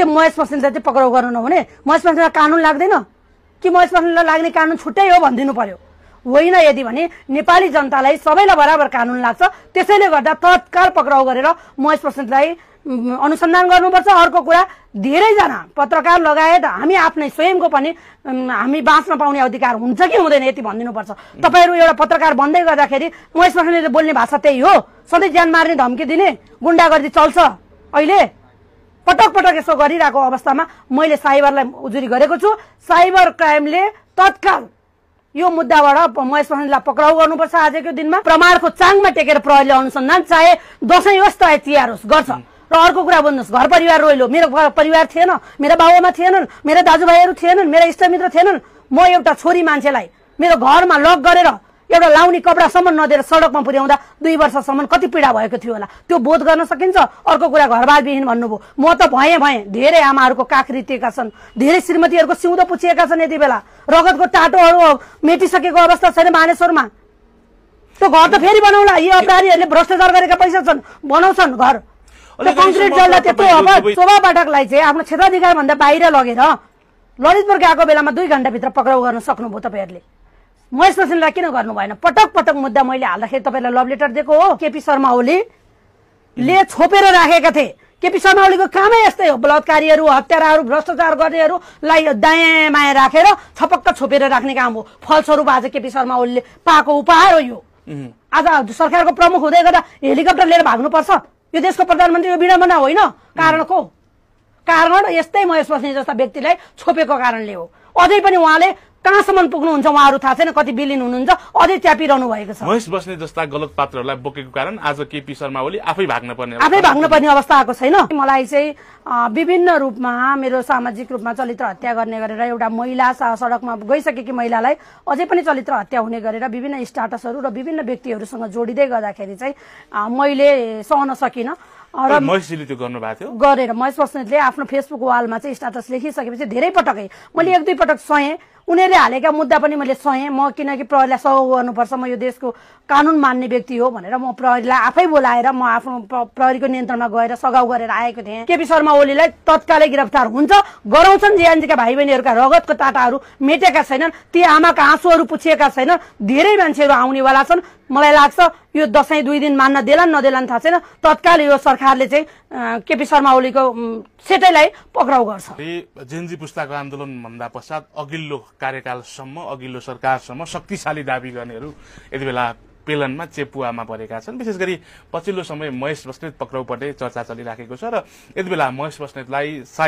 के महेश बस्नेतलाई चाहिँ पक्राउ गर्नु नहुने? महेश बस्नेतलाई कानुन लाग्दैन कि महेश बस्नेतलाई लाग्ने कानुन छुट्टै हो भनिदिनु पर्यो? होइन, यदि भने नेपाली जनतालाई सबैलाई बराबर कानुन लाग्छ, त्यसैले गर्दा तत्काल पक्राउ गरेर महेश बस्नेतलाई अनुसन्धान गर्नुपर्छ। अर्को कुरा, धेरैजना पत्रकार लगायत हामी आफ्नै स्वयंको पनि हामी बाँच्न पाउने अधिकार हुन्छ कि हुँदैन यति भनिदिनुपर्छ। तपाईहरू एउटा पत्रकार बन्दै गर्दाखेरि महेश बस्नेतले बोल्ने भाषा त्यही हो, सधैँ ज्यान मार्ने धम्की दिने, गुण्डागर्दी चल्छ। अहिले पटक पटक यसो गरिरहेको अवस्थामा मैले साइबरलाई उजुरी गरेको छु। साइबर क्राइमले तत्काल यो मुद्दाबाट महेश बस्नेतलाई पक्राउ गर्नुपर्छ। आजको दिनमा प्रमाणको चाङमा टेकेर प्रहरीले अनुसन्धान चाहे दसैँ होस् चाहे तिहार होस् गर्छ। र अर्को कुरा भन्नुहोस्, घर परिवार रोइलो, मेरो परिवार थिएन, मेरा बाबुआमा थिएनन्, मेरा दाजुभाइहरू थिएनन्, मेरा इष्टमित्र थिएनन्। म एउटा छोरी मान्छेलाई मेरो घरमा लक गरेर एउटा लाउने कपडासम्म नदिएर सडकमा पुर्याउँदा 2 वर्षसम्म कति पीडा भएको थियो होला, त्यो बोध गर्न सकिन्छ। अर्को कुरा, घरबारविहीन भन्नुभयो, म त भएँ। धेरै आमाहरूको काख रितिएका छन्, धेरै श्रीमतीहरूको सिउँदो पुछिएका छन्। यति बेला रगतको टाटोहरू मेटिसकेको अवस्था छैन मानेश्वरमा। त्यो घर त फेरि बनाउला, यी अपराधीहरूले भ्रष्टाचार गरेका पैसा छन्, बनाउँछन् घर। कङ्क्रिट जल्दा त्यत्रो अब शोभा पाठकलाई चाहिँ आफ्नो क्षेत्राधिकार भन्दा बाहिर लगेर ललितपुर गएको बेलामा 2 घण्टाभित्र पक्राउ गर्न सक्नुभयो तपाईँहरूले। महेश बस्नेतलाई किन गर्नु भएन? पटक पटक मुद्दा मैले हाल्दाखेरि तपाईँलाई लभ लेटर दिएको हो। केपी शर्मा ओलीले छोपेर राखेका थिए। केपी शर्मा ओलीको कामै यस्तै हो, बलात्कारीहरू, हत्याराहरू, भ्रष्टाचार गर्नेहरूलाई दायाँ माया राखेर छपक्क छोपेर राख्ने काम हो। फलस्वरूप आज केपी शर्मा ओलीले पाएको उपहार हो यो। आज सरकारको प्रमुख हुँदै गर्दा हेलिकप्टर लिएर भाग्नुपर्छ? यो देशको प्रधानमन्त्री यो विडम्बना होइन। कारण यस्तै महेश बस्नेत जस्ता व्यक्तिलाई छोपेको कारणले हो। अझै पनि उहाँले कहाँसम्म पुग्नुहुन्छ उहाँहरू थाहा छैन, कति बिलिन हुनुहुन्छ, अझै च्यापिरहनु भएको छ। महेश बस्नेत जस्ता गलत पात्रहरूलाई बोकेको कारण आज केपी शर्मा ओली आफै भाग्न पर्ने अवस्था आएको छैन। मलाई चाहिँ विभिन्न रूपमा मेरो सामाजिक रूपमा चरित्र हत्या गर्ने गरेर एउटा महिला सडकमा गइसकेकी महिलालाई अझै पनि चरित्र हत्या हुने गरेर विभिन्न स्टाटसहरू र विभिन्न व्यक्तिहरूसँग जोडिँदै गर्दाखेरि चाहिँ मैले सहन सकिनँ। र महेशजीले त्यो गर्नुभएको थियो गरेर महेश बस्नेतले आफ्नो फेसबुक वालमा चाहिँ स्टाटस लेखिसकेपछि धेरै पटकै मैले 1-2 पटक सहेँ। उनीहरूले हालेका मुद्दा पनि मैले सहेँ। म किनकि प्रहरीलाई सहयोग गर्नुपर्छ, म यो देशको कानुन मान्ने व्यक्ति हो भनेर म प्रहरीलाई आफै बोलाएर म आफ्नो प्रहरीको नियन्त्रणमा गएर सघाउ गरेर आएको थिएँ। केपी शर्मा ओलीलाई तत्कालै गिरफ्तार हुन्छ गराउँछन्। जेएनजीका भाइ बहिनीहरूका रगतको टाटाहरू मेटेका छैनन्, ती आमाका आँसुहरू पुछिएका छैनन्। धेरै मान्छेहरू आउनेवाला छन्। मलाई लाग्छ यो दसैँ 2 दिन मान्न देलान् नदेलान् थाहा छैन, तत्काल यो सरकारले चाहिँ केपी शर्मा ओलीको सेटैलाई पक्राउ गर्छ। जेएनजी पुस्ताको आन्दोलन भन्दा पश्चात अघिल्लो कार्यकालसम्म, अघिल्लो सरकारसम्म शक्तिशाली दाबी गर्नेहरू यति बेला पेलनमा चेपुवामा परेका छन्। विशेष गरी पछिल्लो समय महेश बस्नेत पक्राउपटे चर्चा चलिराखेको छ र यति बेला महेश बस्नेतलाई